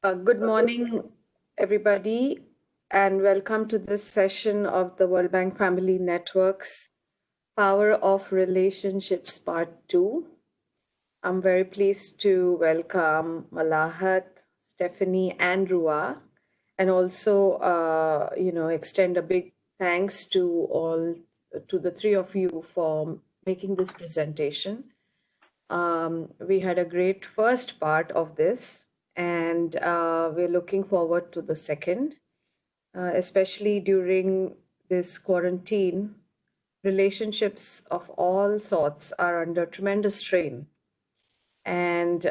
Good morning, everybody, and welcome to this session of the World Bank Family Network's Power of Relationships Part 2. I'm very pleased to welcome Malahat, Stephanie, and Rua, and also, extend a big thanks to the three of you for making this presentation. We had a great first part of this, and we're looking forward to the second, especially during this quarantine. Relationships of all sorts are under tremendous strain. And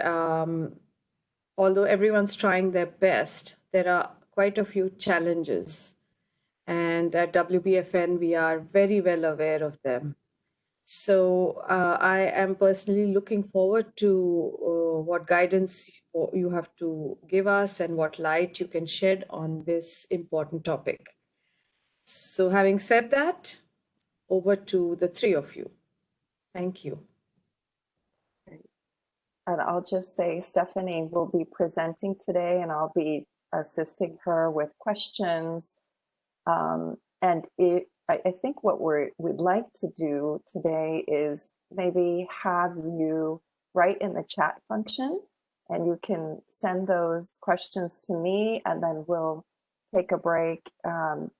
although everyone's trying their best, there are quite a few challenges. And at WBFN, we are very well aware of them. So I am personally looking forward to what guidance you have to give us and what light you can shed on this important topic. So having said that, over to the three of you. Thank you. And I'll just say Stephanie will be presenting today and I'll be assisting her with questions. I think what we'd like to do today is maybe have you write in the chat function and you can send those questions to me, and then we'll take a break from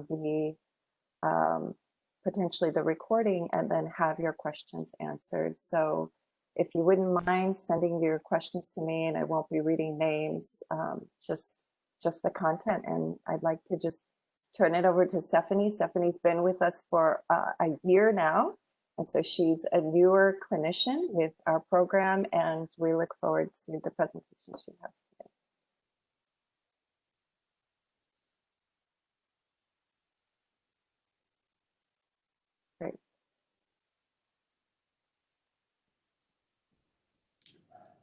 the potentially the recording and then have your questions answered. So if you wouldn't mind sending your questions to me, and I won't be reading names, just the content. And I'd like to just turn it over to Stephanie. Stephanie's been with us for a year now. And so she's a newer clinician with our program, and we look forward to the presentation she has today. Great.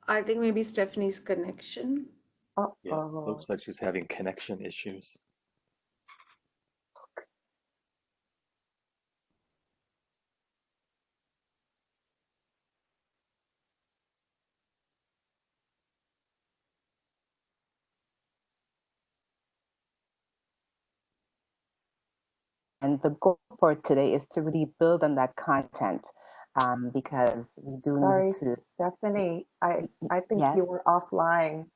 I think maybe Stephanie's connection. Yeah, looks like she's having connection issues. And the goal for today is to really build on that content, because we do need to. Stephanie, I think you were offline.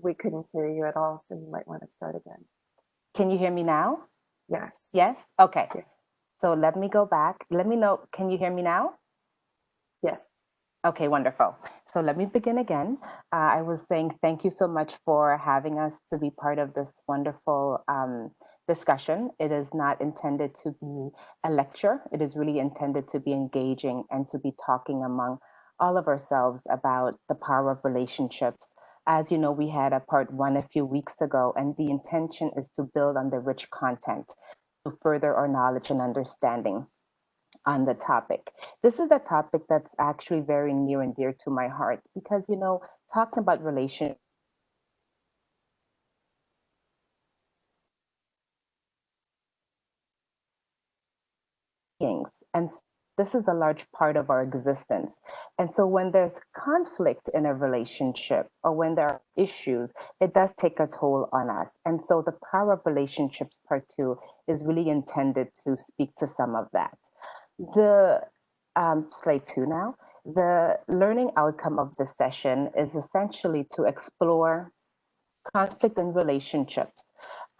We couldn't hear you at all, so you might want to start again. Can you hear me now? Yes. Yes? Okay. Yes. So let me go back. Let me know. Can you hear me now? Yes. Okay, wonderful. So let me begin again. I was saying thank you so much for having us to be part of this wonderful discussion. It is not intended to be a lecture. It is really intended to be engaging and to be talking among all of ourselves about the power of relationships. As you know, we had a part 1 a few weeks ago, and the intention is to build on the rich content to further our knowledge and understanding on the topic. This is a topic that's actually very near and dear to my heart because, you know, talking about relationships and this is a large part of our existence. And so when there's conflict in a relationship or when there are issues, it does take a toll on us. And so the power of relationships part 2 is really intended to speak to some of that. The slide 2 now. The learning outcome of this session is essentially to explore conflict in relationships.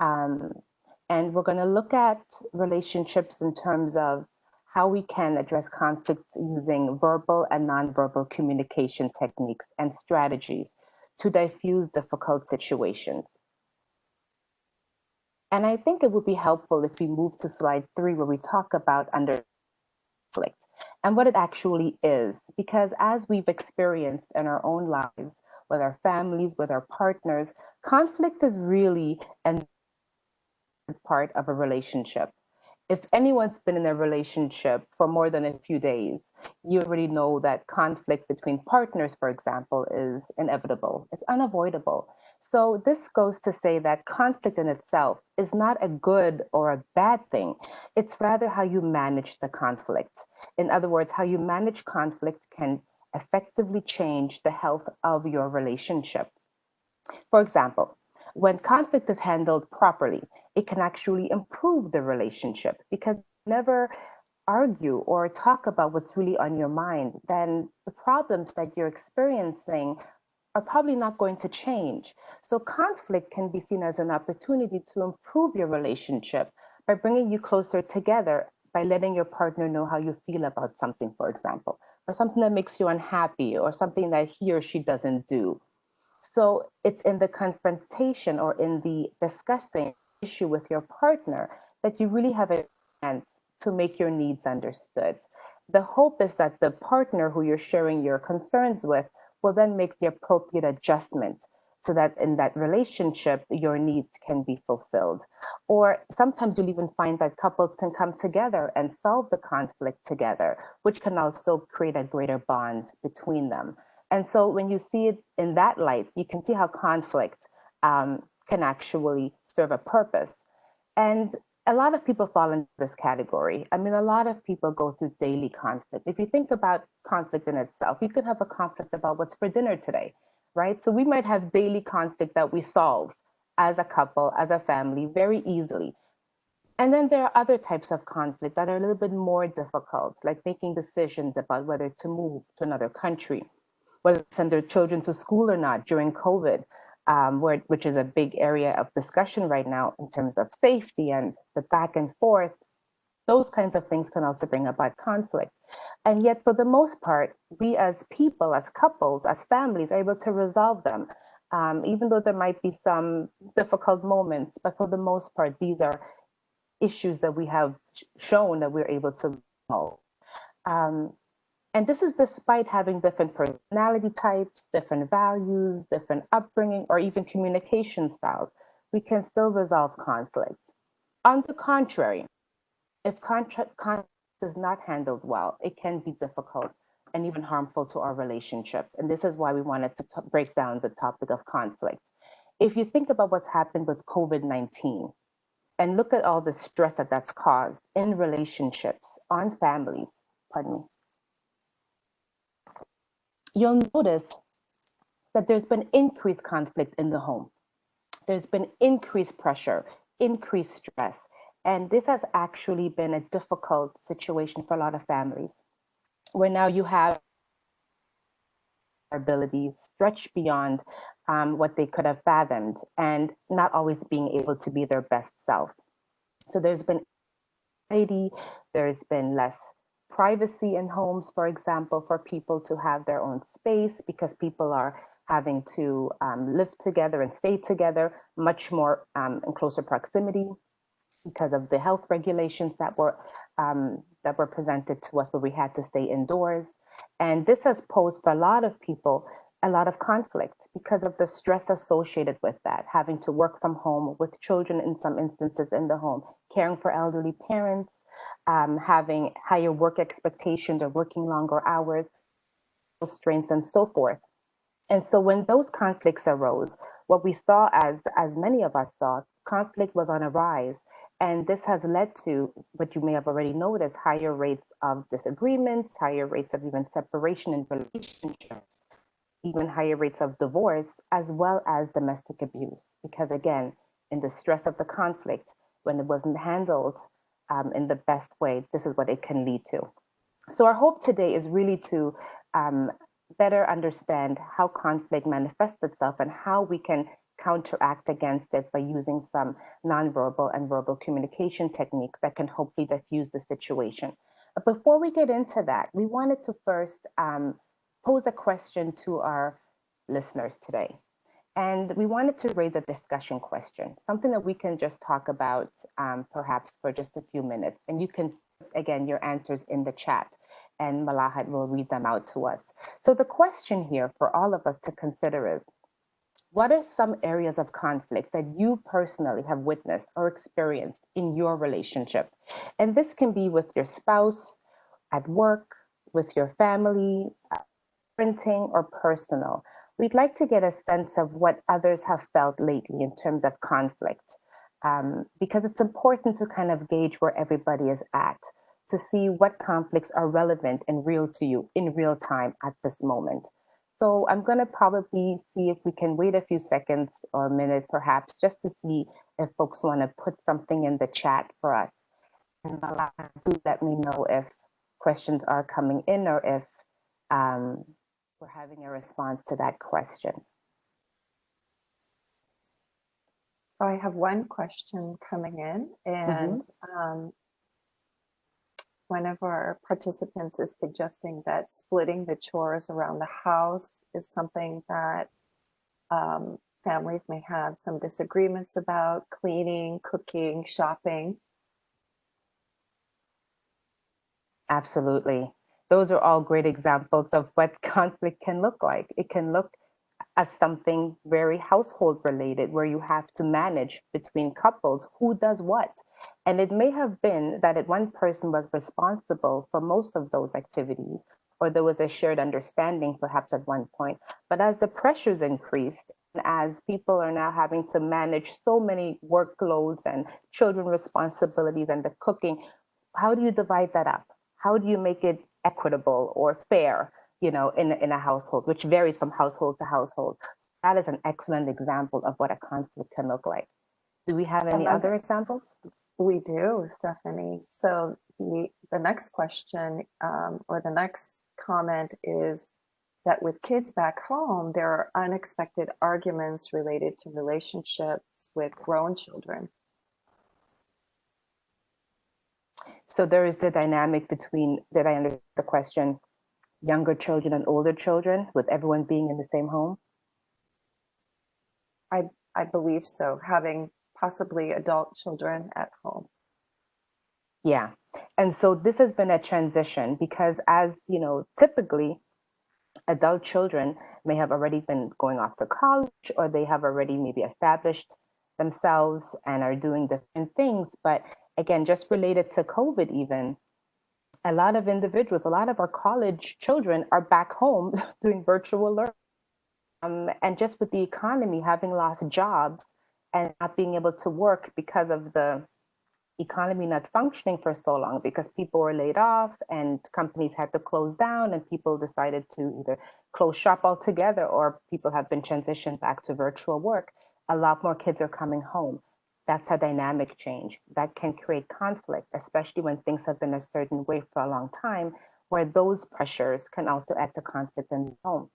And we're going to look at relationships in terms of how we can address conflict using verbal and nonverbal communication techniques and strategies to diffuse difficult situations. And I think it would be helpful if we move to slide 3, where we talk about conflict and what it actually is. Because as we've experienced in our own lives, with our families, with our partners, conflict is really an part of a relationship. If anyone's been in a relationship for more than a few days, you already know that conflict between partners, for example, is inevitable. It's unavoidable. So this goes to say that conflict in itself is not a good or a bad thing. It's rather how you manage the conflict. In other words, how you manage conflict can effectively change the health of your relationship. For example, When conflict is handled properly, it can actually improve the relationship because never argue or talk about what's really on your mind, then the problems that you're experiencing are probably not going to change. So conflict can be seen as an opportunity to improve your relationship by bringing you closer together, by letting your partner know how you feel about something, for example, or something that makes you unhappy or something that he or she doesn't do. So it's in the confrontation or in the discussing issue with your partner that you really have a chance to make your needs understood. The hope is that the partner who you're sharing your concerns with will then make the appropriate adjustment so that in that relationship, your needs can be fulfilled. Or sometimes you'll even find that couples can come together and solve the conflict together, which can also create a greater bond between them. And so when you see it in that light, you can see how conflict can actually serve a purpose. And a lot of people fall into this category. I mean, a lot of people go through daily conflict. If you think about conflict in itself, you could have a conflict about what's for dinner today, right? So we might have daily conflict that we solve as a couple, as a family, very easily. And then there are other types of conflict that are a little bit more difficult, like making decisions about whether to move to another country, whether to send their children to school or not during COVID, which is a big area of discussion right now in terms of safety and the back and forth. Those kinds of things can also bring about conflict. And yet, for the most part, we as people, as couples, as families, are able to resolve them, even though there might be some difficult moments. But for the most part, these are issues that we have shown that we're able to resolve. Um, and this is despite having different personality types, different values, different upbringing, or even communication styles. We can still resolve conflict. On the contrary, if conflict is not handled well, it can be difficult and even harmful to our relationships. And this is why we wanted to break down the topic of conflict. If you think about what's happened with COVID-19 and look at all the stress that that's caused in relationships, on families, pardon me, you'll notice that there's been increased conflict in the home. There's been increased pressure, increased stress. And this has actually been a difficult situation for a lot of families, where now you have abilities stretched beyond what they could have fathomed and not always being able to be their best self. So there's been anxiety, there's been less privacy in homes, for example, for people to have their own space because people are having to live together and stay together much more in closer proximity because of the health regulations that were presented to us where we had to stay indoors. And this has posed for a lot of people a lot of conflict because of the stress associated with that, having to work from home with children in some instances in the home, caring for elderly parents, having higher work expectations or working longer hours, strengths and so forth. And so when those conflicts arose, what we saw, as many of us saw, conflict was on a rise. And this has led to what you may have already noticed, higher rates of disagreements, higher rates of even separation in relationships, even higher rates of divorce, as well as domestic abuse. Because again, in the stress of the conflict, when it wasn't handled in the best way, this is what it can lead to. So our hope today is really to better understand how conflict manifests itself and how we can counteract against it by using some nonverbal and verbal communication techniques that can hopefully diffuse the situation. But before we get into that, we wanted to first pose a question to our listeners today. And we wanted to raise a discussion question, something that we can just talk about perhaps for just a few minutes. And you can, again, your answers in the chat and Malahat will read them out to us. So the question here for all of us to consider is, what are some areas of conflict that you personally have witnessed or experienced in your relationship? And this can be with your spouse, at work, with your family, parenting, or personal. We'd like to get a sense of what others have felt lately in terms of conflict, because it's important to kind of gauge where everybody is at to see what conflicts are relevant and real to you in real time at this moment. So I'm going to probably see if we can wait a few seconds or a minute perhaps just to see if folks want to put something in the chat for us. And do let me know if questions are coming in or if we're having a response to that question. So I have one question coming in, and one of our participants is suggesting that splitting the chores around the house is something that families may have some disagreements about: cleaning, cooking, shopping. Absolutely. Those are all great examples of what conflict can look like. It can look as something very household related, where you have to manage between couples who does what. And it may have been that one person was responsible for most of those activities, or there was a shared understanding perhaps at one point. But as the pressures increased, as people are now having to manage so many workloads and children responsibilities and the cooking, how do you divide that up? How do you make it equitable or fair, in a household, which varies from household to household? That is an excellent example of what a conflict can look like. Do we have any other examples? We do, Stephanie. So the next question or the next comment is that with kids back home, there are unexpected arguments related to relationships with grown children. So there is the dynamic between, did I understand the question, younger children and older children, with everyone being in the same home? I believe so, having possibly adult children at home. Yeah. And so this has been a transition because, as you know, typically adult children may have already been going off to college, or they have already maybe established themselves and are doing different things. But again, just related to COVID, even a lot of individuals, a lot of our college children are back home doing virtual learning. And just with the economy having lost jobs and not being able to work because of the economy not functioning for so long, because people were laid off and companies had to close down and people decided to either close shop altogether, or people have been transitioned back to virtual work. A lot more kids are coming home. That's a dynamic change that can create conflict, especially when things have been a certain way for a long time, where those pressures can also add to conflict in the home.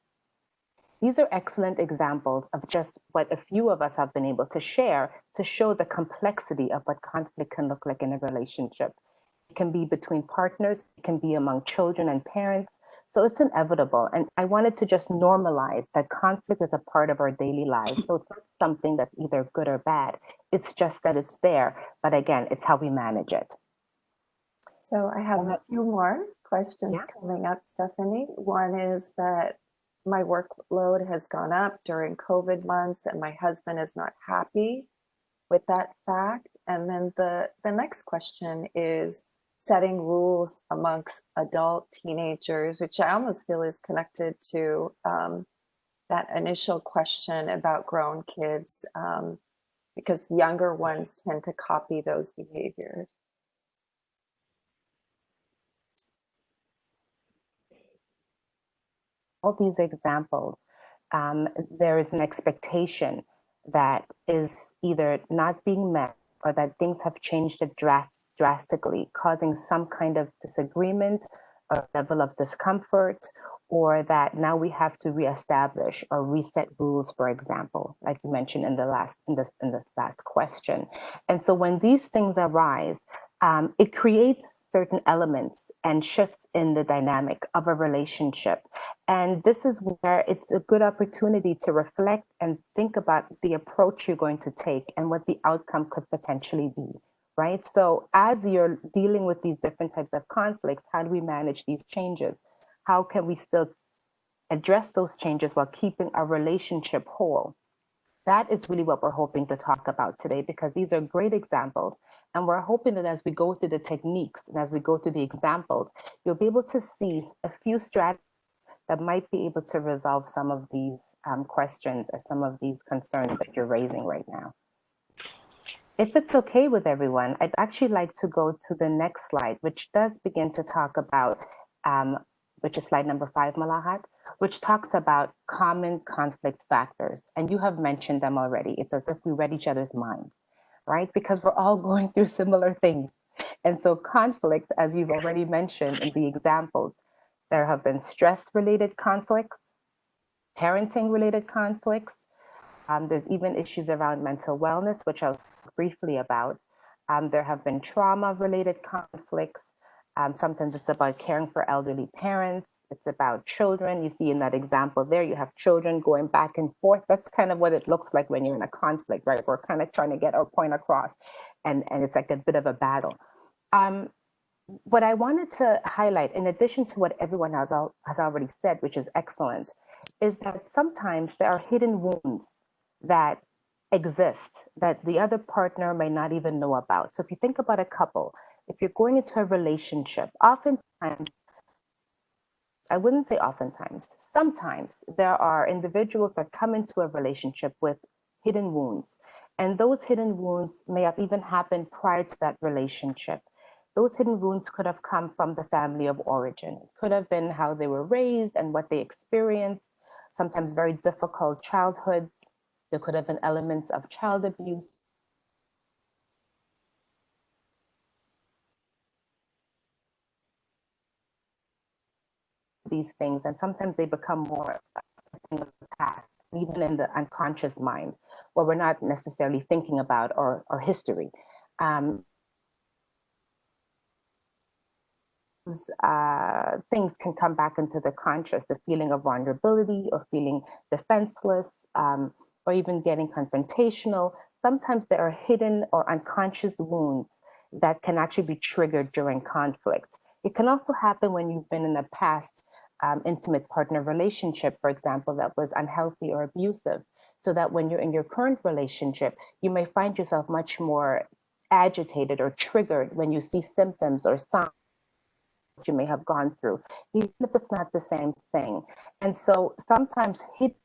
These are excellent examples of just what a few of us have been able to share to show the complexity of what conflict can look like in a relationship. It can be between partners, it can be among children and parents. So it's inevitable. And I wanted to just normalize that conflict is a part of our daily lives. So it's not something that's either good or bad. It's just that it's there. But again, it's how we manage it. So I have a few more questions coming up, Stephanie. One is that my workload has gone up during COVID months and my husband is not happy with that fact. And then the next question is setting rules amongst adult teenagers, which I almost feel is connected to that initial question about grown kids, because younger ones tend to copy those behaviors. All these examples, there is an expectation that is either not being met, or that things have changed drastically, causing some kind of disagreement or level of discomfort, or that now we have to reestablish or reset rules, for example, like you mentioned in the last question. And so when these things arise, it creates certain elements and shifts in the dynamic of a relationship. And this is where it's a good opportunity to reflect and think about the approach you're going to take and what the outcome could potentially be, right? So as you're dealing with these different types of conflicts, how do we manage these changes? How can we still address those changes while keeping our relationship whole? That is really what we're hoping to talk about today, because these are great examples. And we're hoping that as we go through the techniques and as we go through the examples, you'll be able to see a few strategies that might be able to resolve some of these questions or some of these concerns that you're raising right now. If it's okay with everyone, I'd actually like to go to the next slide, which does begin to talk about, which is slide number 5, Malahat, which talks about common conflict factors. And you have mentioned them already. It's as if we read each other's minds, right? Because we're all going through similar things. And so, conflict, as you've already mentioned in the examples, there have been stress related conflicts, parenting related conflicts. There's even issues around mental wellness, which I'll talk briefly about. There have been trauma related conflicts. Sometimes it's about caring for elderly parents. It's about children. You see in that example there, you have children going back and forth. That's kind of what it looks like when you're in a conflict, right? We're kind of trying to get our point across, and it's like a bit of a battle. Um, what I wanted to highlight, in addition to what everyone has already said, which is excellent, is that sometimes there are hidden wounds that exist that the other partner may not even know about. So if you think about a couple, if you're going into a relationship, oftentimes, I wouldn't say oftentimes, sometimes there are individuals that come into a relationship with hidden wounds. And those hidden wounds may have even happened prior to that relationship. Those hidden wounds could have come from the family of origin. It could have been how they were raised and what they experienced, sometimes very difficult childhoods. There could have been elements of child abuse. These things, and sometimes they become more a thing of the past, even in the unconscious mind, where we're not necessarily thinking about or history. Um, Things can come back into the conscious, the feeling of vulnerability or feeling defenseless, or even getting confrontational. Sometimes there are hidden or unconscious wounds that can actually be triggered during conflict. It can also happen when you've been in a past intimate partner relationship, for example, that was unhealthy or abusive. So that when you're in your current relationship, you may find yourself much more agitated or triggered when you see symptoms or signs you may have gone through, even if it's not the same thing. And so sometimes hidden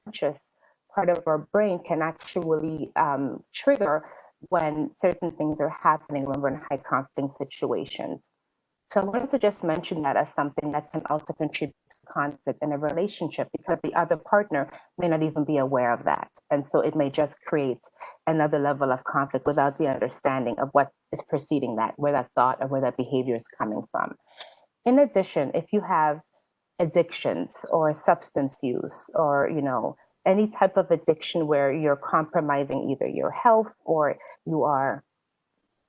conscious part of our brain can actually trigger when certain things are happening when we're in high conflict situations. So I wanted to just mention that as something that can also contribute to conflict in a relationship because the other partner may not even be aware of that. And so it may just create another level of conflict without the understanding of what is preceding that, where that thought or where that behavior is coming from. In addition, if you have addictions or substance use or, any type of addiction where you're compromising either your health or you are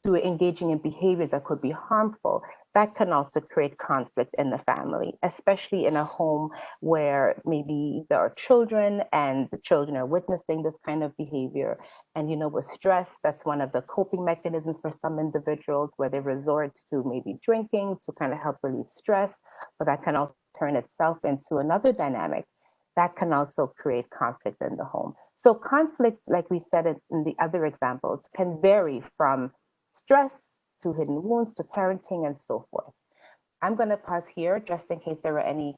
through engaging in behaviors that could be harmful, that can also create conflict in the family, especially in a home where maybe there are children and the children are witnessing this kind of behavior. And, with stress, that's one of the coping mechanisms for some individuals where they resort to maybe drinking to kind of help relieve stress, but that can also turn itself into another dynamic that can also create conflict in the home. So conflict, like we said in the other examples, can vary from stress to hidden wounds to parenting and so forth. I'm going to pause here just in case there are any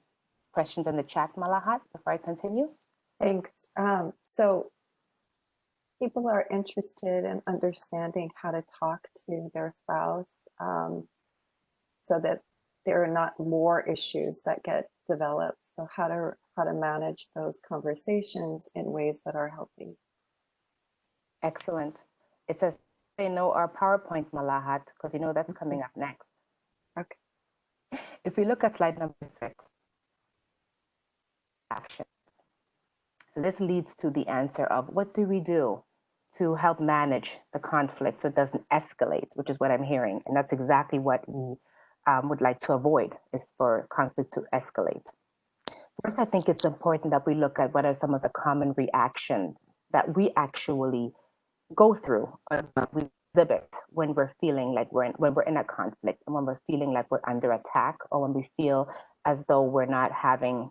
questions in the chat, Malahat, before I continue. Thanks. So people are interested in understanding how to talk to their spouse so that there are not more issues that get developed. So how to manage those conversations in ways that are healthy. Excellent. It's a they know our PowerPoint, Malahat, because that's coming up next. Okay. If we look at slide number 6, action. So this leads to the answer of what do we do to help manage the conflict so it doesn't escalate, which is what I'm hearing. And that's exactly what we would like to avoid, is for conflict to escalate. First, I think it's important that we look at what are some of the common reactions that we actually go through or we exhibit when we're feeling like when we're in a conflict and when we're feeling like we're under attack or when we feel as though we're not having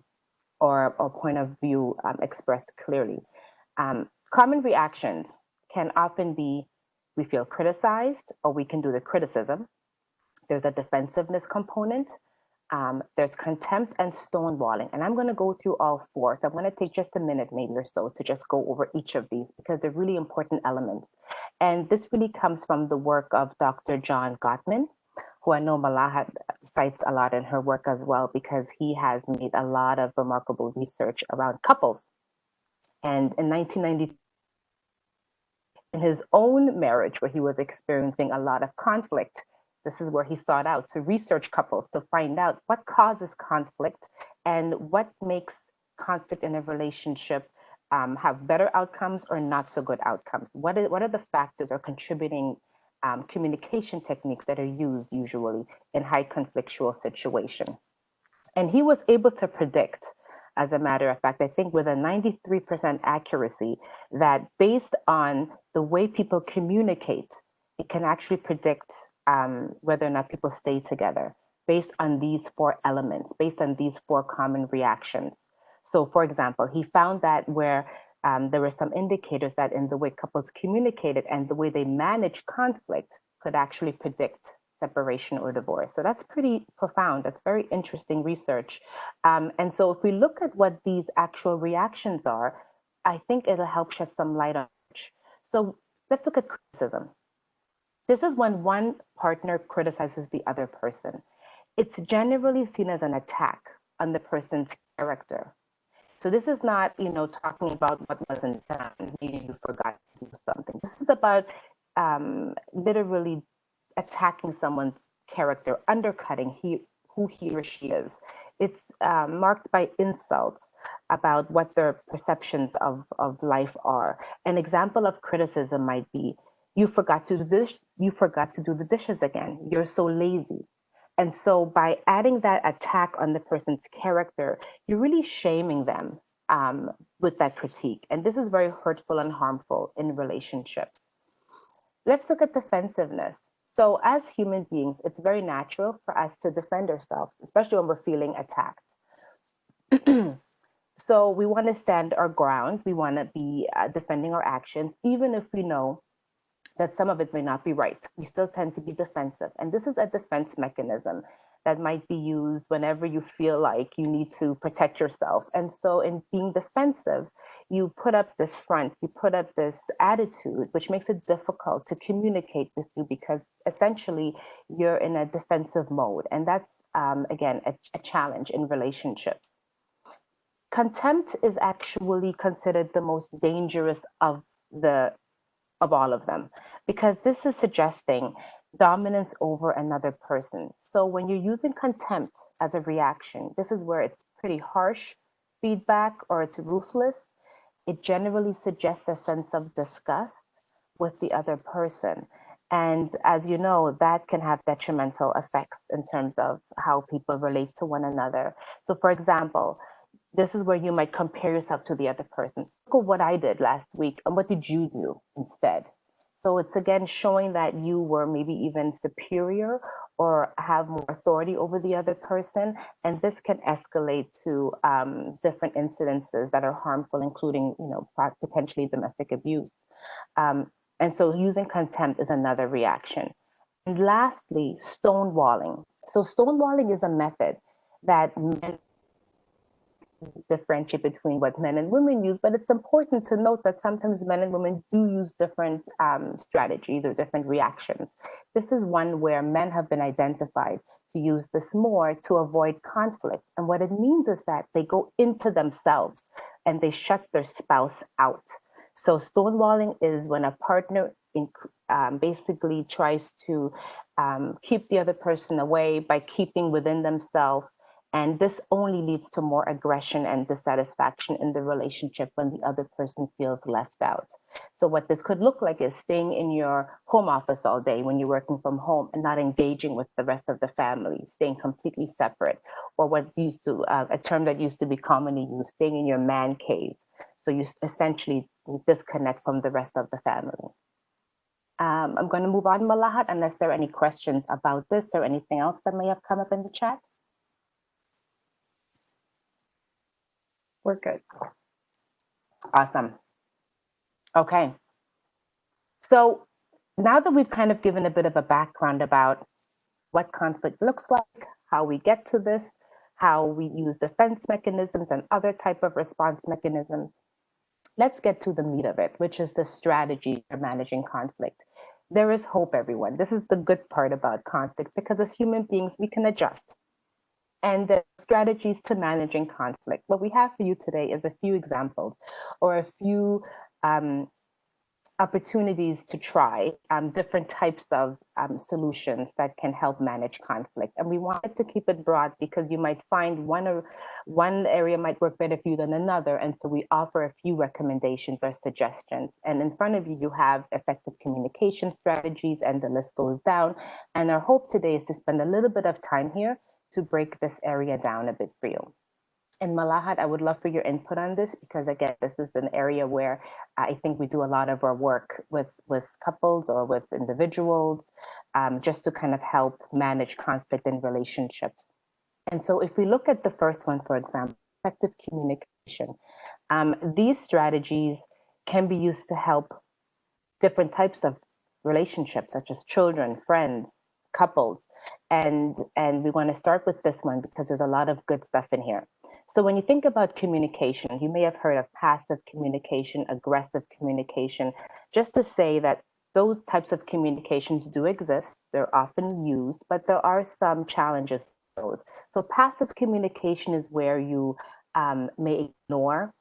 or point of view expressed clearly. Common reactions can often be we feel criticized or we can do the criticism. There's a defensiveness component. There's contempt and stonewalling. And I'm going to go through all four. So I'm going to take just a minute, maybe or so, to just go over each of these because they're really important elements. And this really comes from the work of Dr. John Gottman, who I know Malahat cites a lot in her work as well, because he has made a lot of remarkable research around couples. And in 1990, in his own marriage, where he was experiencing a lot of conflict, this is where he sought out to research couples to find out what causes conflict and what makes conflict in a relationship have better outcomes or not so good outcomes. What are the factors or contributing communication techniques that are used usually in high conflictual situation? And he was able to predict, as a matter of fact, I think with a 93% accuracy, that based on the way people communicate, it can actually predict whether or not people stay together based on these four elements, based on these four common reactions. So, for example, he found that where there were some indicators that in the way couples communicated and the way they managed conflict could actually predict separation or divorce. So that's pretty profound. That's very interesting research. And so if we look at what these actual reactions are, I think it'll help shed some light on it. So let's look at criticism. This is when one partner criticizes the other person. It's generally seen as an attack on the person's character. So this is not, talking about what wasn't done. Maybe you forgot to do something. This is about literally attacking someone's character, undercutting who he or she is. It's marked by insults about what their perceptions of life are. An example of criticism might be, you forgot to do this, you forgot to do the dishes again. You're so lazy. And so by adding that attack on the person's character, you're really shaming them with that critique. And this is very hurtful and harmful in relationships. Let's look at defensiveness. So as human beings, it's very natural for us to defend ourselves, especially when we're feeling attacked. So we want to stand our ground. We want to be defending our actions, even if we know that some of it may not be right. We still tend to be defensive. And this is a defense mechanism that might be used whenever you feel like you need to protect yourself. And so in being defensive, you put up this front, you put up this attitude, which makes it difficult to communicate with you because essentially you're in a defensive mode. And that's, again, a challenge in relationships. Contempt is actually considered the most dangerous of all of them, because this is suggesting dominance over another person. So when you're using contempt as a reaction, this is where it's pretty harsh feedback or it's ruthless. It generally suggests a sense of disgust with the other person. And as you know, that can have detrimental effects in terms of how people relate to one another. So for example, this is where you might compare yourself to the other person. Look at what I did last week and what did you do instead? So it's again showing that you were maybe even superior or have more authority over the other person. And this can escalate to different incidences that are harmful, including, potentially domestic abuse. And so using contempt is another reaction. And lastly, stonewalling. So stonewalling is a method that men differentiate between what men and women use, but it's important to note that sometimes men and women do use different strategies or different reactions. This is one where men have been identified to use this more to avoid conflict. And what it means is that they go into themselves and they shut their spouse out. So stonewalling is when a partner basically tries to keep the other person away by keeping within themselves. And this only leads to more aggression and dissatisfaction in the relationship when the other person feels left out. So what this could look like is staying in your home office all day when you're working from home and not engaging with the rest of the family, staying completely separate, or what used to, a term that used to be commonly used, staying in your man cave. So you essentially disconnect from the rest of the family. I'm going to move on, Malahat, unless there are any questions about this or anything else that may have come up in the chat. We're good. Awesome. Okay. So now that we've kind of given a bit of a background about what conflict looks like, how we get to this, how we use defense mechanisms and other type of response mechanisms, let's get to the meat of it, which is the strategy for managing conflict. There is hope, everyone. This is the good part about conflicts, because as human beings, we can adjust. And the strategies to managing conflict. What we have for you today is a few examples or a few um, opportunities to try different types of solutions that can help manage conflict. And we wanted to keep it broad because you might find one area might work better for you than another. And so we offer a few recommendations or suggestions. And in front of you, you have effective communication strategies, and the list goes down. And our hope today is to spend a little bit of time here to break this area down a bit for you. And Malahat, I would love for your input on this, because again, this is an area where I think we do a lot of our work with couples or with individuals, just to kind of help manage conflict in relationships. And so if we look at the first one, for example, effective communication, these strategies can be used to help different types of relationships, such as children, friends, couples. And we want to start with this one because there's a lot of good stuff in here. So when you think about communication, you may have heard of passive communication, aggressive communication, just to say that those types of communications do exist. They're often used, but there are some challenges to those. So passive communication is where you may ignore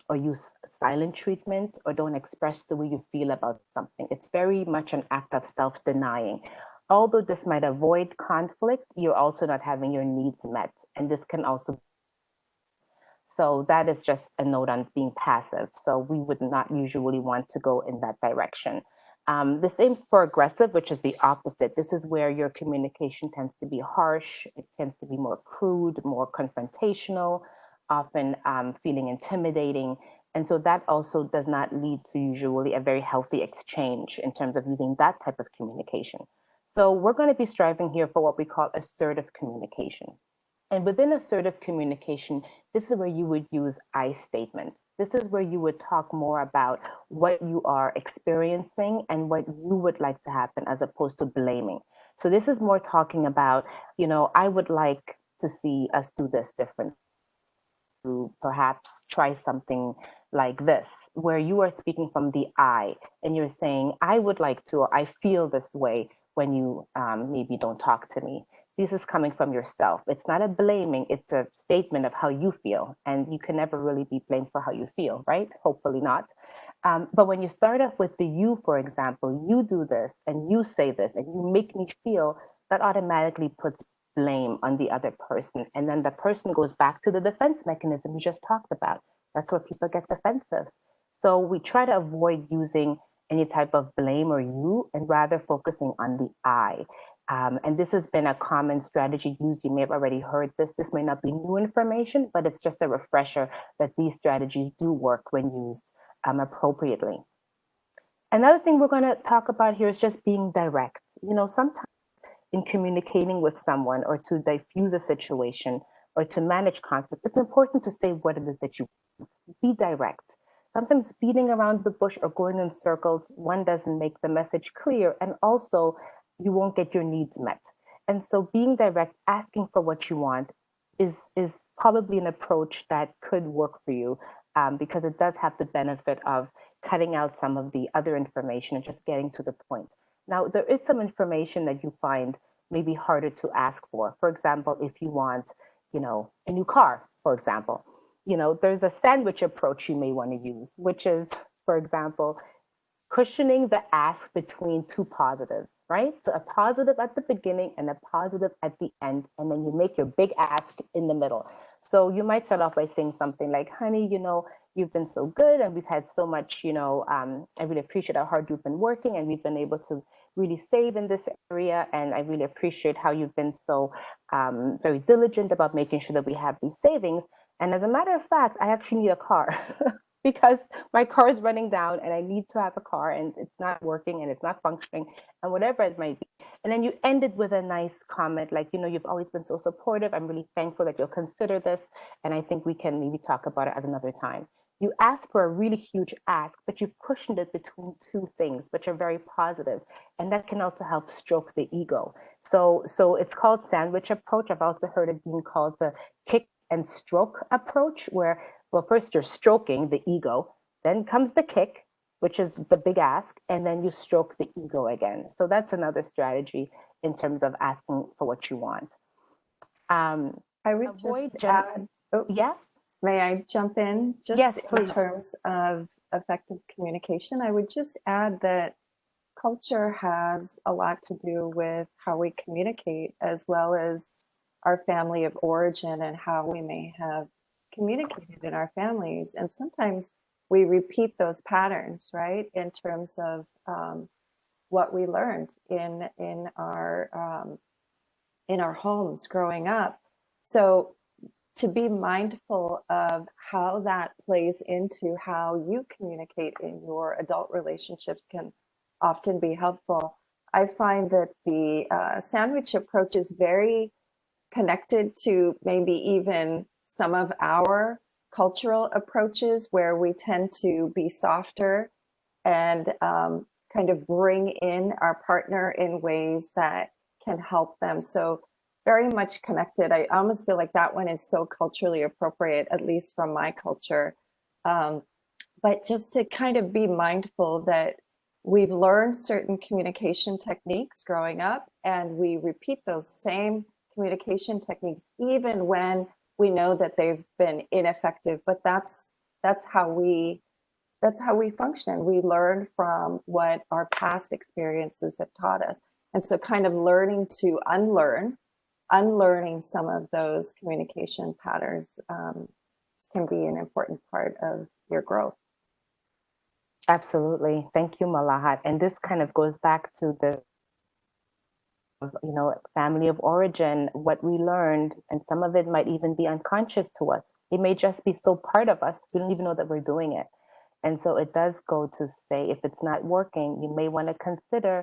or use silent treatment or don't express the way you feel about something. It's very much an act of self-denying. Although this might avoid conflict, you're also not having your needs met. And this can also, so that is just a note on being passive. So we would not usually want to go in that direction. The same for aggressive, which is the opposite. This is where your communication tends to be harsh. It tends to be more crude, more confrontational, often feeling intimidating. And so that also does not lead to usually a very healthy exchange in terms of using that type of communication. So we're going to be striving here for what we call assertive communication. And within assertive communication, this is where you would use I statements. This is where you would talk more about what you are experiencing and what you would like to happen, as opposed to blaming. So this is more talking about, I would like to see us do this different, to perhaps try something like this, where you are speaking from the I, and you're saying, I would like to, or I feel this way when you maybe don't talk to me. This is coming from yourself. It's not a blaming, it's a statement of how you feel. And you can never really be blamed for how you feel, right? Hopefully not. But when you start off with the you, for example, you do this and you say this and you make me feel, that automatically puts blame on the other person. And then the person goes back to the defense mechanism we just talked about. That's where people get defensive. So we try to avoid using any type of blame or you, and rather focusing on the I. And this has been a common strategy used. You may have already heard this. This may not be new information, but it's just a refresher that these strategies do work when used appropriately. Another thing we're going to talk about here is just being direct. Sometimes in communicating with someone, or to diffuse a situation, or to manage conflict, it's important to say what it is that you want. Be direct. Sometimes beating around the bush or going in circles, one, doesn't make the message clear, and also you won't get your needs met. And so being direct, asking for what you want, is probably an approach that could work for you, because it does have the benefit of cutting out some of the other information and just getting to the point. Now, there is some information that you find maybe harder to ask for. For example, if you want, a new car, for example, there's a sandwich approach you may want to use, which is, for example, cushioning the ask between two positives, right? So a positive at the beginning and a positive at the end, and then you make your big ask in the middle. So you might start off by saying something like, honey, you've been so good, and we've had so much, I really appreciate how hard you've been working, and we've been able to really save in this area. And I really appreciate how you've been so very diligent about making sure that we have these savings. And as a matter of fact, I actually need a car. Because my car is running down and I need to have a car, and it's not working and it's not functioning, and whatever it might be. And then you end it with a nice comment like, you've always been so supportive. I'm really thankful that you'll consider this. And I think we can maybe talk about it at another time. You ask for a really huge ask, but you've cushioned it between two things, which are very positive. And that can also help stroke the ego. So it's called sandwich approach. I've also heard it being called the kick and stroke approach, where, well, first you're stroking the ego, then comes the kick, which is the big ask, and then you stroke the ego again. So that's another strategy in terms of asking for what you want. I would Avoid just add, Yes. may I jump in? Just Yes, in please. terms of effective communication, I would just add that culture has a lot to do with how we communicate, as well as our family of origin and how we may have communicated in our families. And sometimes we repeat those patterns, right, in terms of what we learned in our homes growing up. So to be mindful of how that plays into how you communicate in your adult relationships can often be helpful. I find that the sandwich approach is very connected to maybe even some of our cultural approaches, where we tend to be softer and kind of bring in our partner in ways that can help them. So very much connected. I almost feel like that one is so culturally appropriate, at least from my culture. But just to kind of be mindful that we've learned certain communication techniques growing up, and we repeat those same communication techniques even when we know that they've been ineffective. But that's how we function. We learn from what our past experiences have taught us. And so kind of learning to unlearning some of those communication patterns can be an important part of your growth. Absolutely. Thank you, Malahat. And this kind of goes back to the family of origin, what we learned, and some of it might even be unconscious to us. It may just be so part of us, we don't even know that we're doing it. And so it does go to say, if it's not working, you may want to consider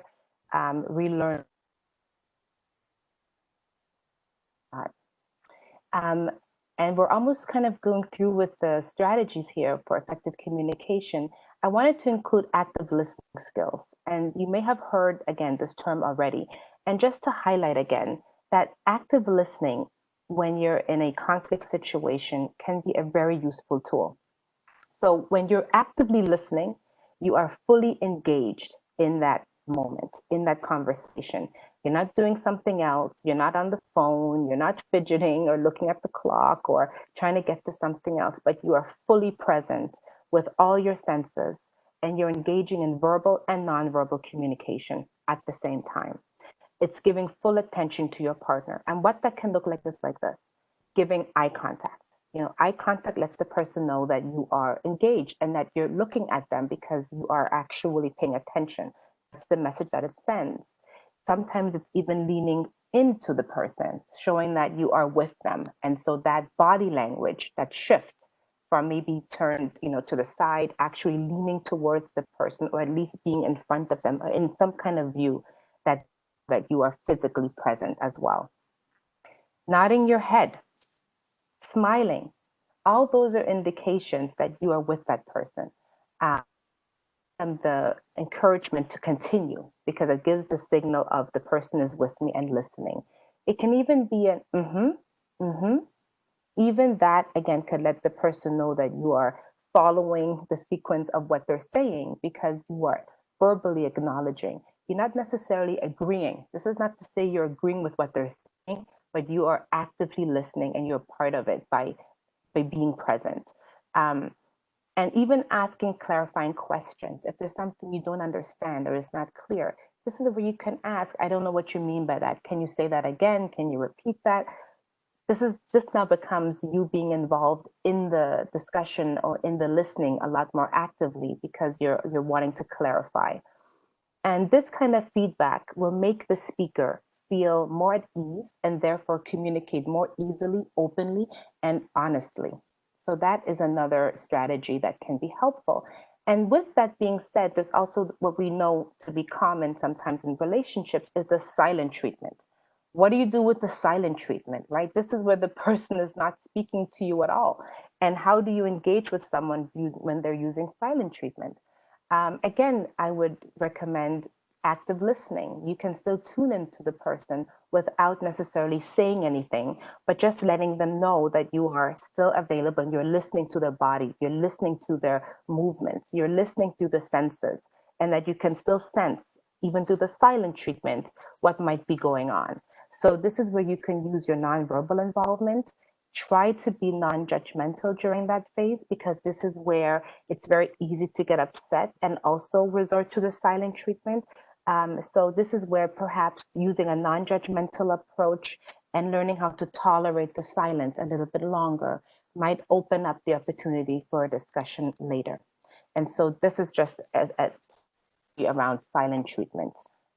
relearn. And we're almost kind of going through with the strategies here for effective communication. I wanted to include active listening skills. And you may have heard, again, this term already. And just to highlight again, that active listening when you're in a conflict situation can be a very useful tool. So when you're actively listening, you are fully engaged in that moment, in that conversation. You're not doing something else. You're not on the phone. You're not fidgeting or looking at the clock or trying to get to something else, but you are fully present with all your senses, and you're engaging in verbal and nonverbal communication at the same time. It's giving full attention to your partner. And what that can look like is like this: giving eye contact. Eye contact lets the person know that you are engaged and that you're looking at them because you are actually paying attention. That's the message that it sends. Sometimes it's even leaning into the person, showing that you are with them. And so that body language, that shift from maybe turned, to the side, actually leaning towards the person, or at least being in front of them, or in some kind of view that you are physically present as well. Nodding your head, smiling, all those are indications that you are with that person. And the encouragement to continue, because it gives the signal of the person is with me and listening. It can even be an Even that, again, could let the person know that you are following the sequence of what they're saying, because you are verbally acknowledging. You're not necessarily agreeing. This is not to say you're agreeing with what they're saying, but you are actively listening and you're part of it by being present. And even asking clarifying questions. If there's something you don't understand or is not clear, this is where you can ask, I don't know what you mean by that. Can you say that again? Can you repeat that? This now becomes you being involved in the discussion or in the listening a lot more actively, because you're wanting to clarify. And this kind of feedback will make the speaker feel more at ease and therefore communicate more easily, openly, and honestly. So that is another strategy that can be helpful. And with that being said, there's also what we know to be common sometimes in relationships is the silent treatment. What do you do with the silent treatment, right? This is where the person is not speaking to you at all. And how do you engage with someone when they're using silent treatment? Again, I would recommend active listening. You can still tune into the person without necessarily saying anything, but just letting them know that you are still available and you're listening to their body, you're listening to their movements, you're listening through the senses, and that you can still sense, even through the silent treatment, what might be going on. So this is where you can use your nonverbal involvement. Try to be non-judgmental during that phase, because this is where it's very easy to get upset and also resort to the silent treatment. So this is where perhaps using a non-judgmental approach and learning how to tolerate the silence a little bit longer might open up the opportunity for a discussion later. And so this is just as around silent treatment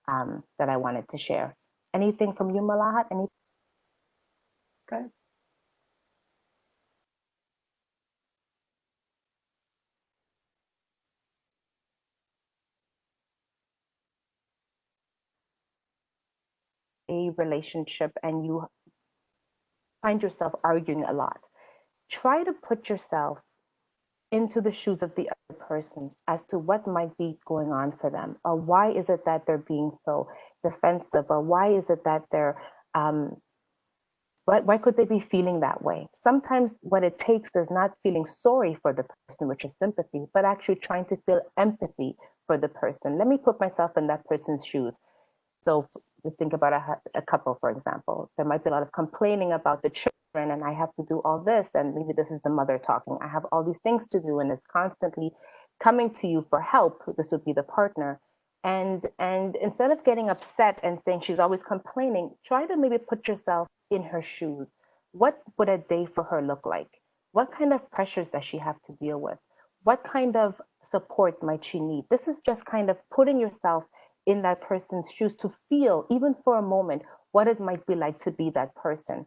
that I wanted to share. Anything from you, Malahat? Any? Good. A relationship and you find yourself arguing a lot, try to put yourself into the shoes of the other person as to what might be going on for them, or why is it that they're being so defensive, or why is it that they're why could they be feeling that way? Sometimes what it takes is not feeling sorry for the person, which is sympathy, but actually trying to feel empathy for the person. Let me put myself in that person's shoes. So we think about a couple, for example. There might be a lot of complaining about the children, and I have to do all this, and maybe this is the mother talking. I have all these things to do, and it's constantly coming to you for help. This would be the partner. And instead of getting upset and saying she's always complaining, try to maybe put yourself in her shoes. What would a day for her look like? What kind of pressures does she have to deal with? What kind of support might she need? This is just kind of putting yourself in that person's shoes to feel, even for a moment, what it might be like to be that person.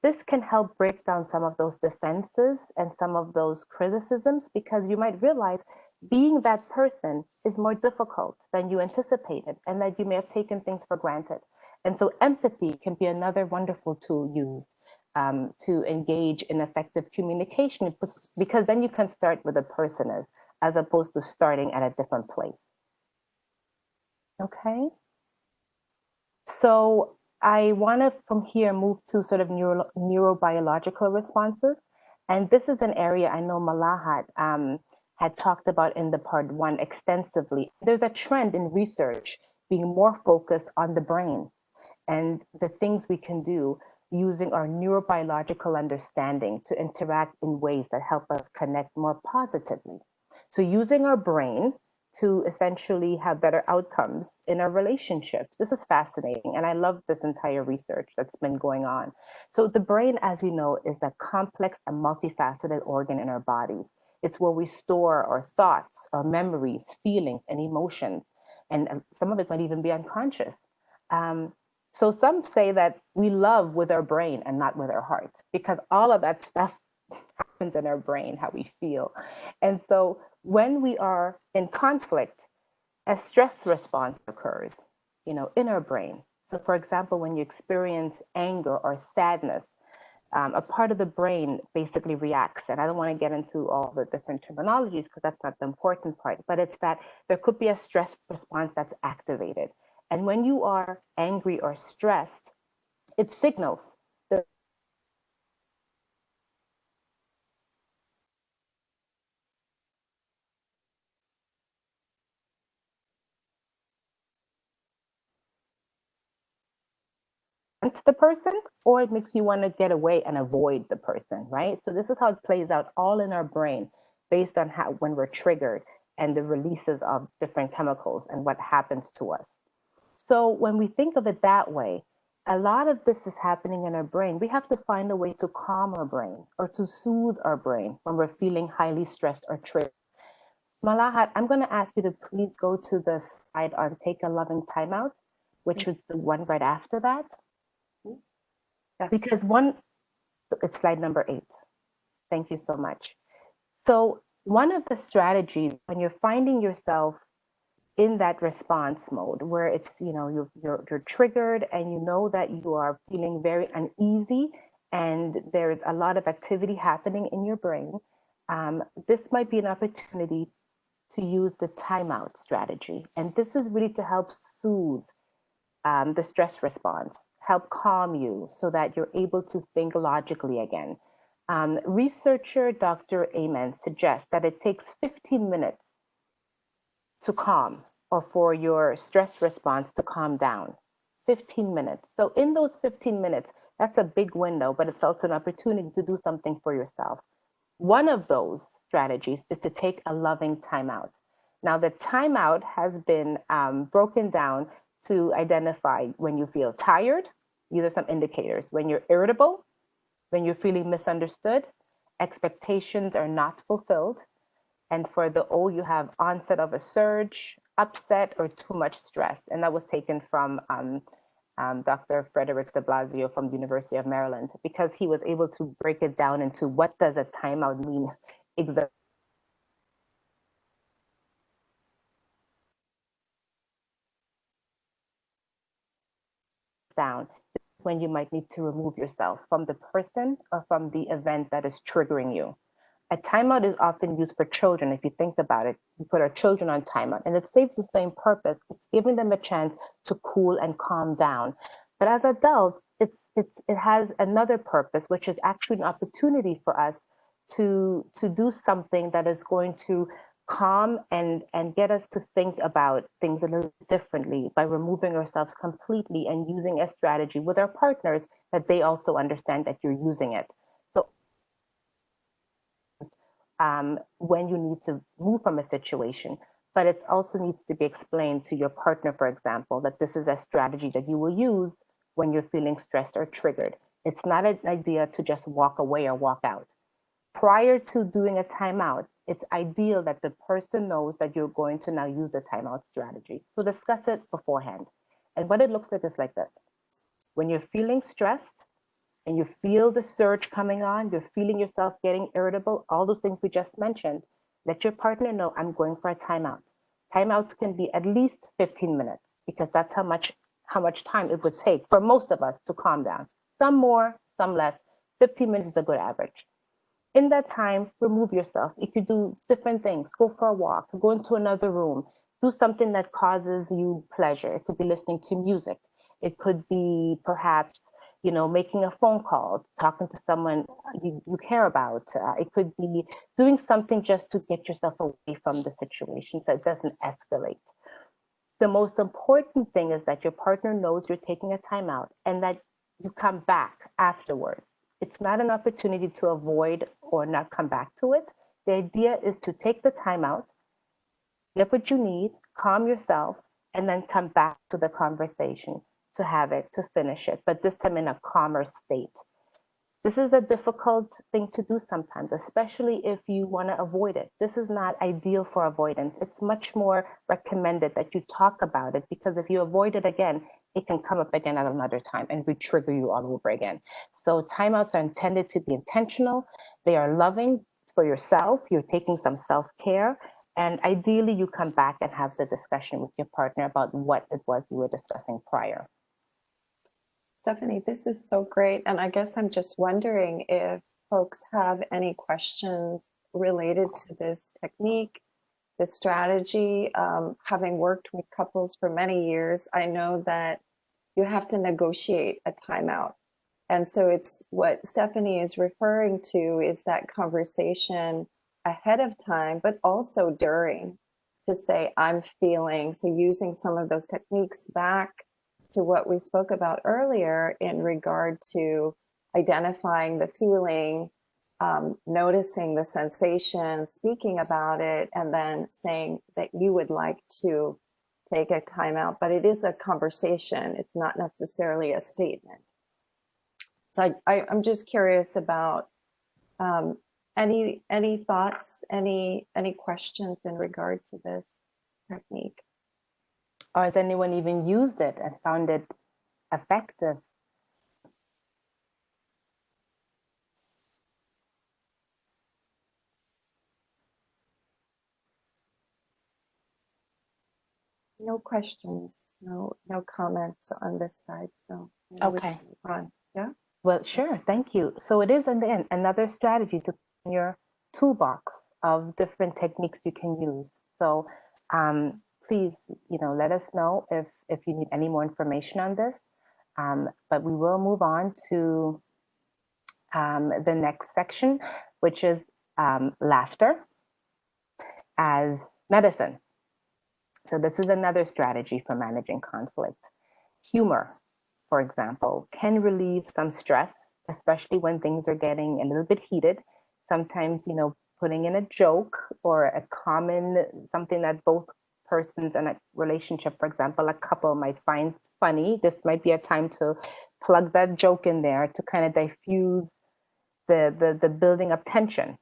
This can help break down some of those defenses and some of those criticisms, because you might realize being that person is more difficult than you anticipated, and that you may have taken things for granted. And so empathy can be another wonderful tool used to engage in effective communication, because then you can start where the person is, as opposed to starting at a different place. Okay. So I want to from here move to sort of neurobiological responses. And this is an area I know Malahat had talked about in the part one extensively. There's a trend in research being more focused on the brain and the things we can do using our neurobiological understanding to interact in ways that help us connect more positively. So using our brain to essentially have better outcomes in our relationships. This is fascinating. And I love this entire research that's been going on. So the brain, as you know, is a complex and multifaceted organ in our bodies. It's where we store our thoughts, our memories, feelings, and emotions. And some of it might even be unconscious. So some say that we love with our brain and not with our heart, because all of that stuff happens in our brain, how we feel. And so when we are in conflict, a stress response occurs, in our brain. So for example, when you experience anger or sadness, a part of the brain basically reacts. And I don't want to get into all the different terminologies because that's not the important part, but it's that there could be a stress response that's activated. And when you are angry or stressed, it signals the the person, or it makes you want to get away and avoid the person, right? So this is how it plays out all in our brain based on how when we're triggered and the releases of different chemicals and what happens to us. So when we think of it that way, a lot of this is happening in our brain. We have to find a way to calm our brain or to soothe our brain when we're feeling highly stressed or triggered. Malahat, I'm going to ask you to please go to the slide on take a loving timeout, which was the one right after that. Yes. Because it's slide number 8. Thank you so much. So one of the strategies when you're finding yourself in that response mode where it's, you're triggered and you know that you are feeling very uneasy and there's a lot of activity happening in your brain, this might be an opportunity to use the timeout strategy. And this is really to help soothe the stress response, help calm you so that you're able to think logically again. Researcher Dr. Amen suggests that it takes 15 minutes to calm or for your stress response to calm down. 15 minutes. So in those 15 minutes, that's a big window, but it's also an opportunity to do something for yourself. One of those strategies is to take a loving timeout. Now, the timeout has been broken down to identify when you feel tired. These are some indicators. When you're irritable, when you're feeling misunderstood, expectations are not fulfilled. And for the O, you have onset of a surge, upset, or too much stress. And that was taken from Dr. Frederick de Blasio from the University of Maryland, because he was able to break it down into what does a timeout mean exactly. Down when you might need to remove yourself from the person or from the event that is triggering you. A timeout is often used for children. If you think about it, we put our children on timeout, and it serves the same purpose. It's giving them a chance to cool and calm down. But as adults, it has another purpose, which is actually an opportunity for us to do something that is going to calm and get us to think about things a little differently by removing ourselves completely and using a strategy with our partners that they also understand that you're using it. So when you need to move from a situation, but it also needs to be explained to your partner, for example, that this is a strategy that you will use when you're feeling stressed or triggered. It's not an idea to just walk away or walk out. Prior to doing a timeout, it's ideal that the person knows that you're going to now use the timeout strategy. So discuss it beforehand. And what it looks like is like this. When you're feeling stressed, and you feel the surge coming on, you're feeling yourself getting irritable, all those things we just mentioned, let your partner know, I'm going for a timeout. Timeouts can be at least 15 minutes because that's how much time it would take for most of us to calm down. Some more, some less. 15 minutes is a good average. In that time, remove yourself. You could do different things. Go for a walk, go into another room, do something that causes you pleasure. It could be listening to music. It could be perhaps making a phone call, talking to someone you care about. It could be doing something just to get yourself away from the situation so it doesn't escalate. The most important thing is that your partner knows you're taking a timeout and that you come back afterwards. It's not an opportunity to avoid or not come back to it. The idea is to take the timeout, get what you need, calm yourself, and then come back to the conversation to have it, to finish it, but this time in a calmer state. This is a difficult thing to do sometimes, especially if you want to avoid it. This is not ideal for avoidance. It's much more recommended that you talk about it, because if you avoid it again, it can come up again at another time and re-trigger you all over again. So timeouts are intended to be intentional. They are loving for yourself. You're taking some self-care. And ideally, you come back and have the discussion with your partner about what it was you were discussing prior. Stephanie, this is so great. And I guess I'm just wondering if folks have any questions related to this technique, this strategy. Having worked with couples for many years, I know that you have to negotiate a timeout. And so it's what Stephanie is referring to is that conversation ahead of time, but also during, to say, I'm feeling. So using some of those techniques back to what we spoke about earlier in regard to identifying the feeling, noticing the sensation, speaking about it, and then saying that you would like to take a timeout. But it is a conversation. It's not necessarily a statement. So I'm just curious about any thoughts, any questions in regard to this technique? Or has anyone even used it and found it effective? No questions, no comments on this side. So Okay. on. Yeah. Well, sure. Thank you. So it is another strategy to put in your toolbox of different techniques you can use. so please, let us know if you need any more information on this. But we will move on to the next section, which is laughter as medicine. So this is another strategy for managing conflict. Humor, for example, can relieve some stress, especially when things are getting a little bit heated. Sometimes, putting in a joke or a common, something that both persons in a relationship, for example, a couple might find funny. This might be a time to plug that joke in there to kind of diffuse the building of tension.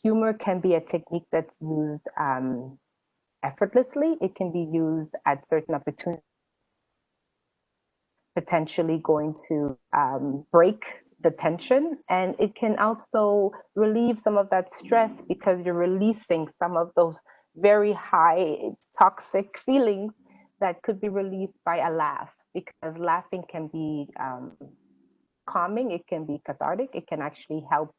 Humor can be a technique that's used effortlessly. It can be used at certain opportunities, potentially going to break the tension. And it can also relieve some of that stress because you're releasing some of those very high toxic feelings that could be released by a laugh, because laughing can be calming, it can be cathartic, it can actually help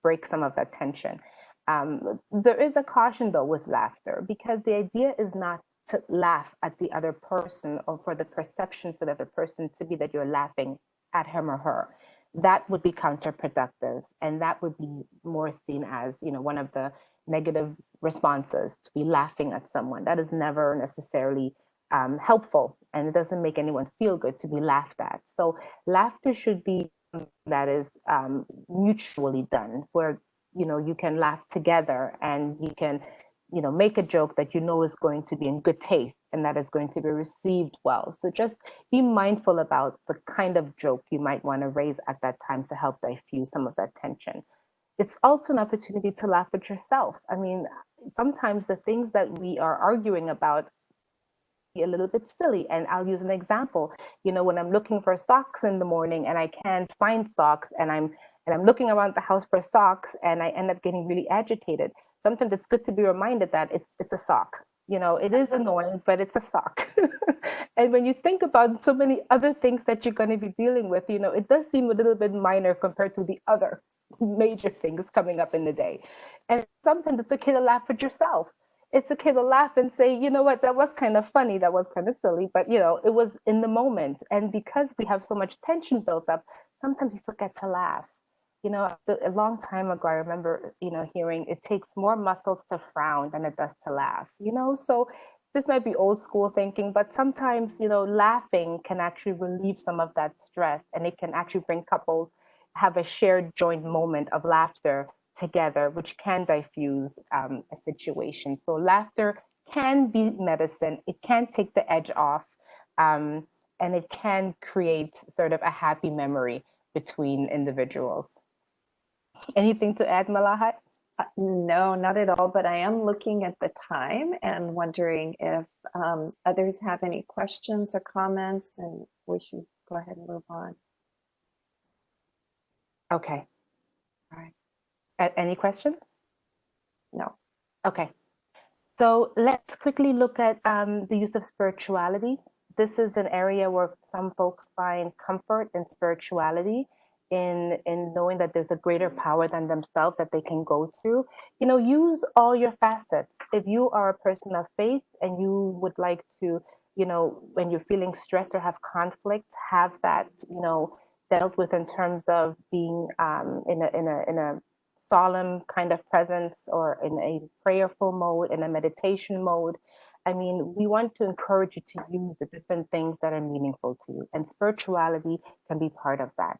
break some of that tension. There is a caution though with laughter, because the idea is not to laugh at the other person or for the perception for the other person to be that you're laughing at him or her. That would be counterproductive, and that would be more seen as, one of the negative responses, to be laughing at someone. That is never necessarily helpful, and it doesn't make anyone feel good to be laughed at. So laughter should be that is mutually done, where you can laugh together and you can make a joke that is going to be in good taste and that is going to be received well. So just be mindful about the kind of joke you might want to raise at that time to help diffuse some of that tension. It's also an opportunity to laugh at yourself. I mean, sometimes the things that we are arguing about a little bit silly. And I'll use an example. When I'm looking for socks in the morning and I can't find socks, and I'm looking around the house for socks and I end up getting really agitated. Sometimes it's good to be reminded that it's a sock. It is annoying, but it's a sock. And when you think about so many other things that you're going to be dealing with, it does seem a little bit minor compared to the other major things coming up in the day. And sometimes it's okay to laugh at yourself. It's okay to laugh and say, you know what, that was kind of funny, that was kind of silly, but it was in the moment. And because we have so much tension built up, sometimes we forget to laugh. A long time ago, I remember, hearing it takes more muscles to frown than it does to laugh, so this might be old school thinking, but sometimes, laughing can actually relieve some of that stress, and it can actually bring couples have a shared joint moment of laughter together, which can diffuse a situation. So laughter can be medicine. It can take the edge off, and it can create sort of a happy memory between individuals. Anything to add, Malahat? No, not at all. But I am looking at the time and wondering if others have any questions or comments, and we should go ahead and move on. Okay. All right. Any questions? No. Okay. So let's quickly look at the use of spirituality. This is an area where some folks find comfort in spirituality, in knowing that there's a greater power than themselves that they can go to. Use all your facets. If you are a person of faith and you would like to, when you're feeling stressed or have conflict, have that, dealt with in terms of being in a solemn kind of presence, or in a prayerful mode, in a meditation mode. I mean, we want to encourage you to use the different things that are meaningful to you, and spirituality can be part of that.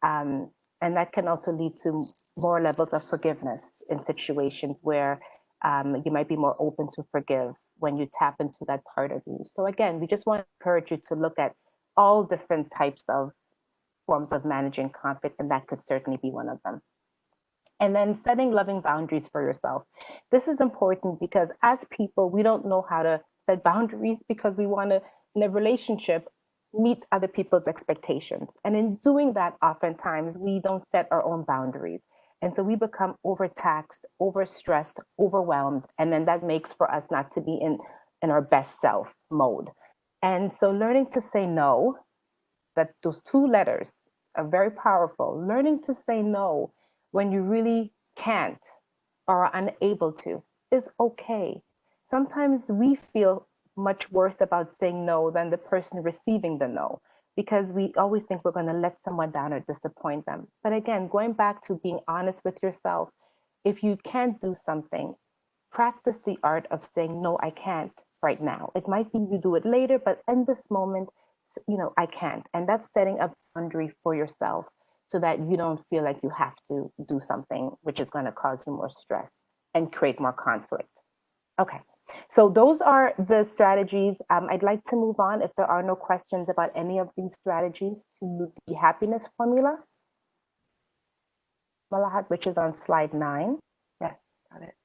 And that can also lead to more levels of forgiveness in situations where you might be more open to forgive when you tap into that part of you. So again, we just want to encourage you to look at all different types of forms of managing conflict, and that could certainly be one of them. And then setting loving boundaries for yourself. This is important because as people, we don't know how to set boundaries because we want to, in a relationship, meet other people's expectations. And in doing that, oftentimes, we don't set our own boundaries. And so we become overtaxed, overstressed, overwhelmed. And then that makes for us not to be in our best self mode. And so learning to say no, that those two letters are very powerful. Learning to say no when you really can't or are unable to is okay. sometimes we feel much worse about saying no than the person receiving the no, because we always think we're going to let someone down or disappoint them. But again, going back to being honest with yourself, if you can't do something, practice the art of saying, no, I can't right now. It might be you do it later, but in this moment, I can't. And that's setting a boundary for yourself so that you don't feel like you have to do something which is going to cause you more stress and create more conflict. Okay. So those are the strategies. I'd like to move on, if there are no questions about any of these strategies, to the happiness formula, Malahat, which is on slide 9. Yes, got it.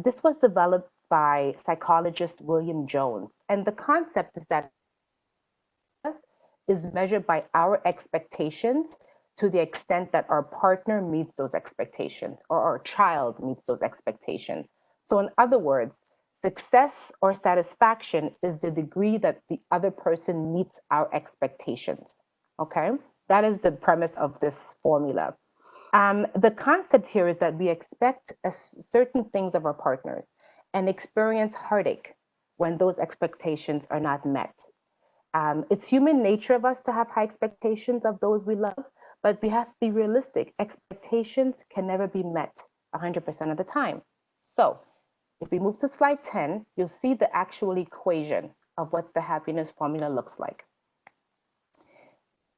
This was developed by psychologist William Jones. And the concept is that is measured by our expectations to the extent that our partner meets those expectations or our child meets those expectations. So, in other words, success or satisfaction is the degree that the other person meets our expectations. Okay? That is the premise of this formula. The concept here is that we expect certain things of our partners and experience heartache when those expectations are not met. It's human nature of us to have high expectations of those we love, but we have to be realistic. Expectations can never be met 100% of the time. So if we move to slide 10, you'll see the actual equation of what the happiness formula looks like.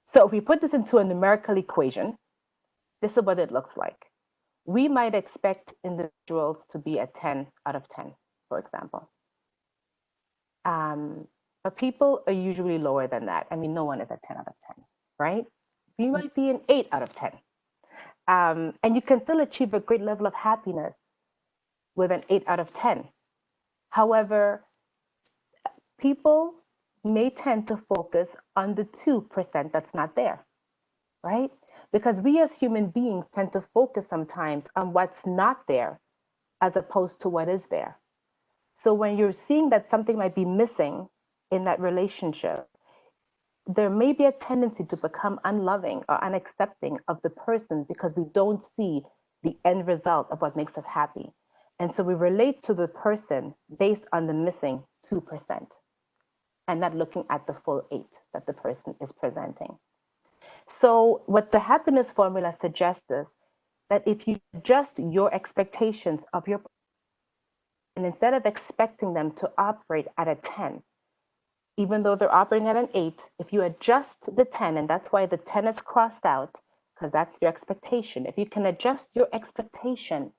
So if we put this into a numerical equation, this is what it looks like. We might expect individuals to be a 10 out of 10, for example. But people are usually lower than that. I mean, no one is a 10 out of 10, right? You might be an 8 out of 10. And you can still achieve a great level of happiness with an 8 out of 10. However, people may tend to focus on the 2% that's not there, right? Because we as human beings tend to focus sometimes on what's not there as opposed to what is there. So when you're seeing that something might be missing in that relationship, there may be a tendency to become unloving or unaccepting of the person because we don't see the end result of what makes us happy. And so we relate to the person based on the missing 2% and not looking at the full 8 that the person is presenting. So what the happiness formula suggests is that if you adjust your expectations of your, and instead of expecting them to operate at a 10, even though they're operating at an 8, if you adjust the 10, and that's why the 10 is crossed out, because that's your expectation. If you can adjust your expectation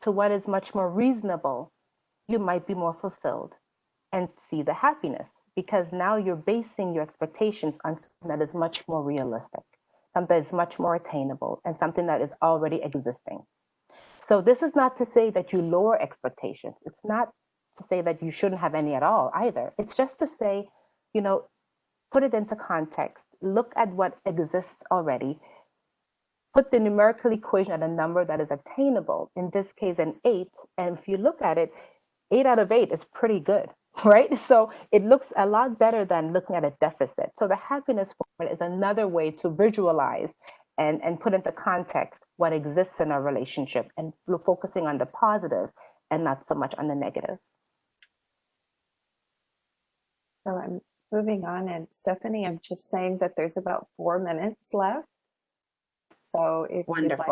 to what is much more reasonable, you might be more fulfilled and see the happiness, because now you're basing your expectations on something that is much more realistic, something that is much more attainable, and something that is already existing. So this is not to say that you lower expectations. It's not to say that you shouldn't have any at all either. It's just to say, put it into context, look at what exists already, put the numerical equation at a number that is attainable, in this case an 8, and if you look at it, 8 out of 8 is pretty good, right? So it looks a lot better than looking at a deficit. So the happiness formula is another way to visualize and put into context what exists in our relationship and focusing on the positive and not so much on the negative. So I'm moving on, and Stephanie, I'm just saying that there's about 4 minutes left. So if you'd like,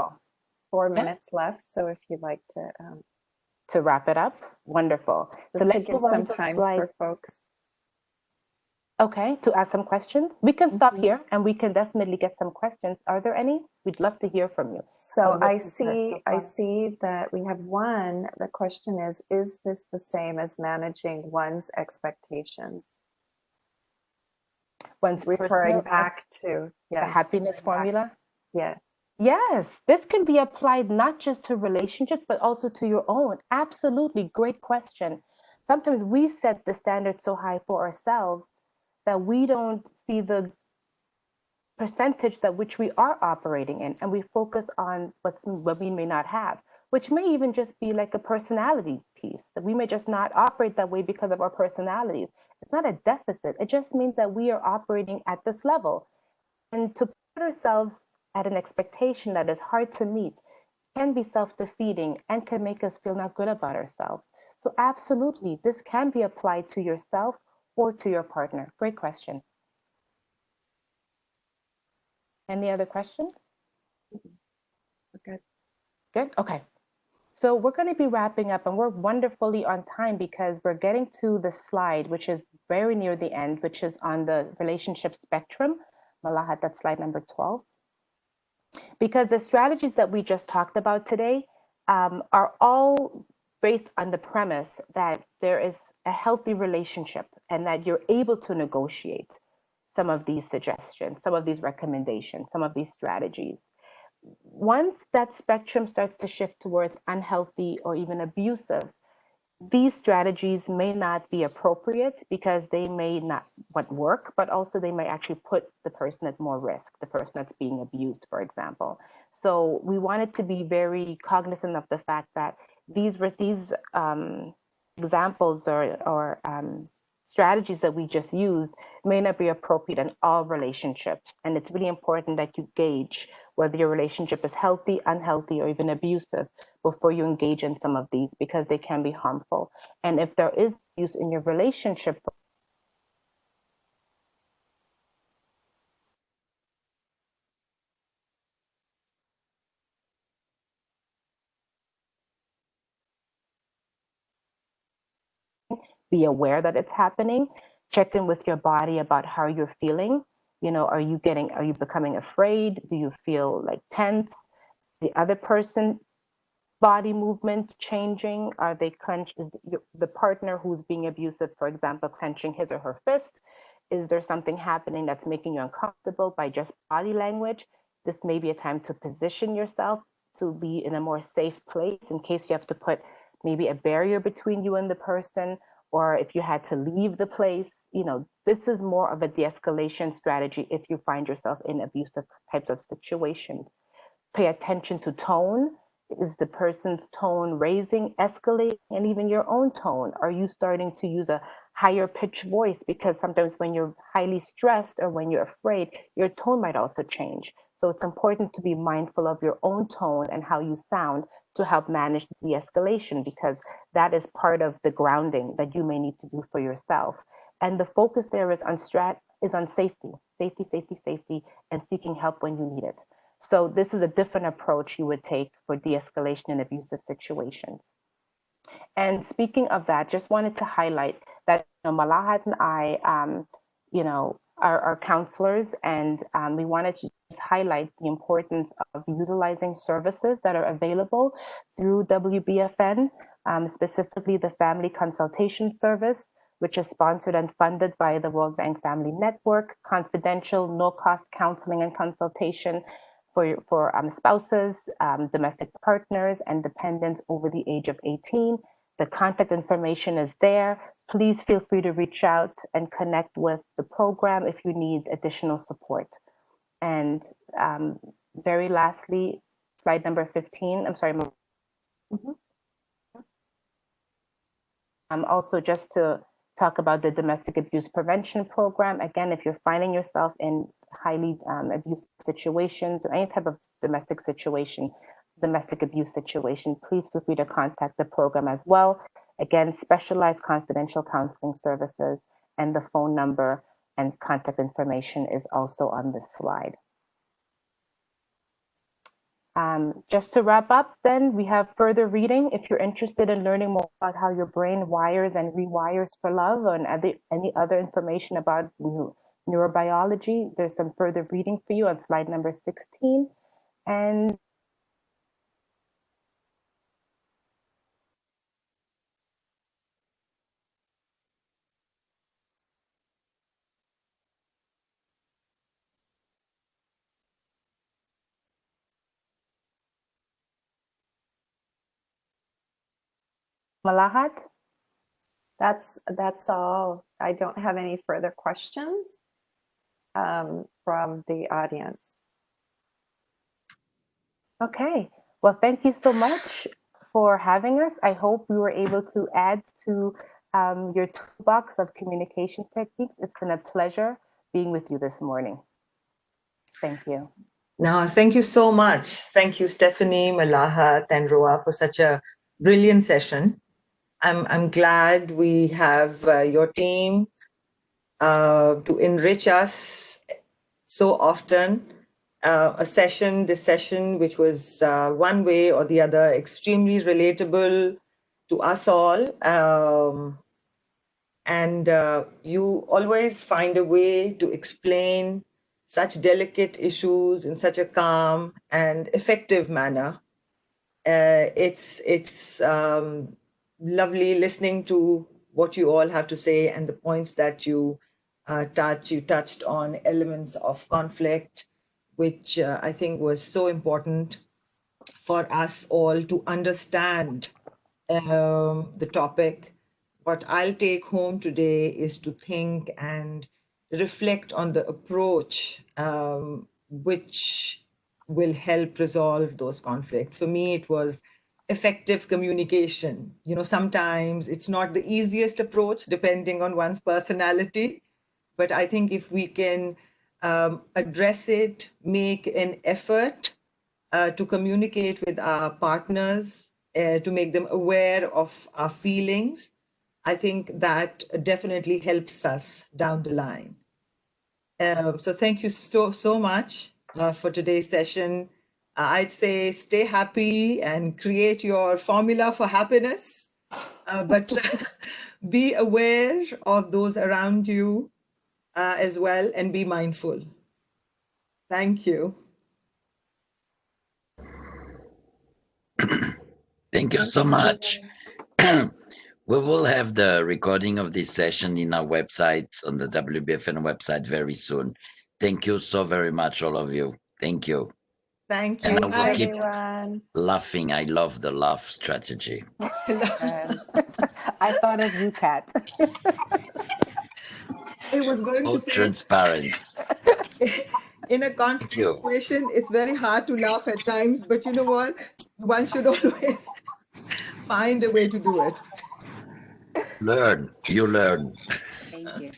4 minutes left. So if you'd like to wrap it up, wonderful. Just so to give some time for folks. Okay, to ask some questions. We can stop here and we can definitely get some questions. Are there any? We'd love to hear from you. So I see that we have one. The question is this the same as managing one's expectations? One's referring back to the happiness formula? Yes. Yes, this can be applied not just to relationships, but also to your own. Absolutely, great question. Sometimes we set the standard so high for ourselves that we don't see the percentage that which we are operating in, and we focus on what we may not have, which may even just be like a personality piece, that we may just not operate that way because of our personalities. It's not a deficit. It just means that we are operating at this level. And to put ourselves at an expectation that is hard to meet can be self-defeating and can make us feel not good about ourselves. So absolutely, this can be applied to yourself or to your partner. Great question. Any other questions? Good. Good. Okay. So we're going to be wrapping up, and we're wonderfully on time because we're getting to the slide, which is very near the end, which is on the relationship spectrum. Malahat, that's slide number 12. Because the strategies that we just talked about today are all based on the premise that there is a healthy relationship and that you're able to negotiate some of these suggestions, some of these recommendations, some of these strategies. Once that spectrum starts to shift towards unhealthy or even abusive, these strategies may not be appropriate because they may not work, but also they may actually put the person at more risk, the person that's being abused, for example. So we wanted to be very cognizant of the fact that these examples or strategies that we just used may not be appropriate in all relationships. And it's really important that you gauge whether your relationship is healthy, unhealthy, or even abusive before you engage in some of these, because they can be harmful. And if there is abuse in your relationship, be aware that it's happening. Check in with your body about how you're feeling. You know, are you becoming afraid? Do you feel like tense? The other person body movement changing? Are they is the partner who's being abusive, for example, clenching his or her fist? Is there something happening that's making you uncomfortable by just body language? This may be a time to position yourself to be in a more safe place in case you have to put maybe a barrier between you and the person, or if you had to leave the place. You know, this is more of a de-escalation strategy if you find yourself in abusive types of situations. Pay attention to tone. Is the person's tone raising, escalating, and even your own tone? Are you starting to use a higher pitched voice? Because sometimes when you're highly stressed or when you're afraid, your tone might also change. So it's important to be mindful of your own tone and how you sound to help manage the escalation, because that is part of the grounding that you may need to do for yourself. And the focus there is on safety, safety, safety, safety, and seeking help when you need it. So this is a different approach you would take for de-escalation in abusive situations. And speaking of that, just wanted to highlight that Malahat and I, are counselors, and we wanted to just highlight the importance of utilizing services that are available through WBFN, specifically the Family Consultation Service, which is sponsored and funded by the World Bank Family Network, confidential, no-cost counseling and consultation for spouses, domestic partners, and dependents over the age of 18. The contact information is there. Please feel free to reach out and connect with the program if you need additional support. And very lastly, slide number 15. I'm sorry. Mhm. Also, just to talk about the domestic abuse prevention program. Again, if you're finding yourself in highly abusive situations or any type of domestic abuse situation, please feel free to contact the program as well. Again, specialized confidential counseling services, and the phone number and contact information is also on this slide. Just to wrap up, then, we have further reading. If you're interested in learning more about how your brain wires and rewires for love, and any other information about neurobiology, there's some further reading for you on slide number 16. And Malahat? That's all. I don't have any further questions from the audience. Okay. Well, thank you so much for having us. I hope we were able to add to your toolbox of communication techniques. It's been a pleasure being with you this morning. Thank you. No, thank you so much. Thank you, Stephanie, Malahat, and Roa for such a brilliant session. I'm glad we have your team to enrich us so often. This session, which was one way or the other, extremely relatable to us all. And you always find a way to explain such delicate issues in such a calm and effective manner. It's lovely listening to what you all have to say and the points that you touched on elements of conflict, which I think was so important for us all to understand the topic. What I'll take home today is to think and reflect on the approach which will help resolve those conflicts. For me, it was effective communication. You know, sometimes it's not the easiest approach depending on one's personality, but I think if we can address it, make an effort to communicate with our partners, to make them aware of our feelings, I think that definitely helps us down the line. So thank you so much for today's session. I'd say stay happy and create your formula for happiness, but be aware of those around you as well, and be mindful. Thank you. Thank you so much. We will have the recording of this session in our website, on the WBFN website very soon. Thank you so very much, all of you. Thank you. Thank you. And I will keep everyone. laughing. I love the laugh strategy. Yes. I thought of you, Kat. I was going So to say, transparent. in a conflict situation, it's very hard to laugh at times, but you know what? One should always find a way to do it. Learn. You learn. Thank you.